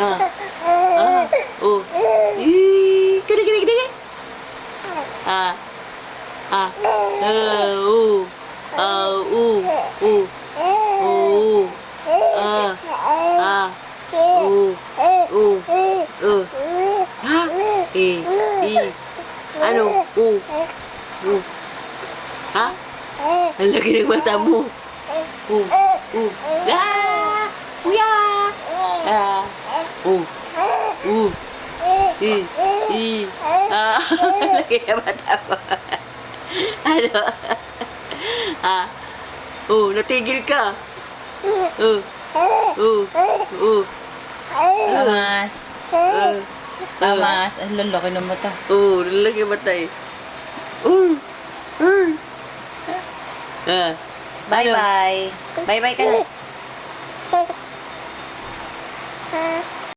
Ah. Ah. Oh. Kini kini kini. Ah. Ah. Oh. Ah. Oh. Oh. Ah. Ah. Oh. Oh. Ha? Ano? Ha? Ang laki ng mata mo. Ah! Kuya! Ah! Ah! Ang laki ng mata mo. Ano? Ah! Natigil ka. Lamas. Lamas. Ang lalaki ng mata. Lalaki ng mata eh. Ah. Bye-bye. Bye-bye ka na.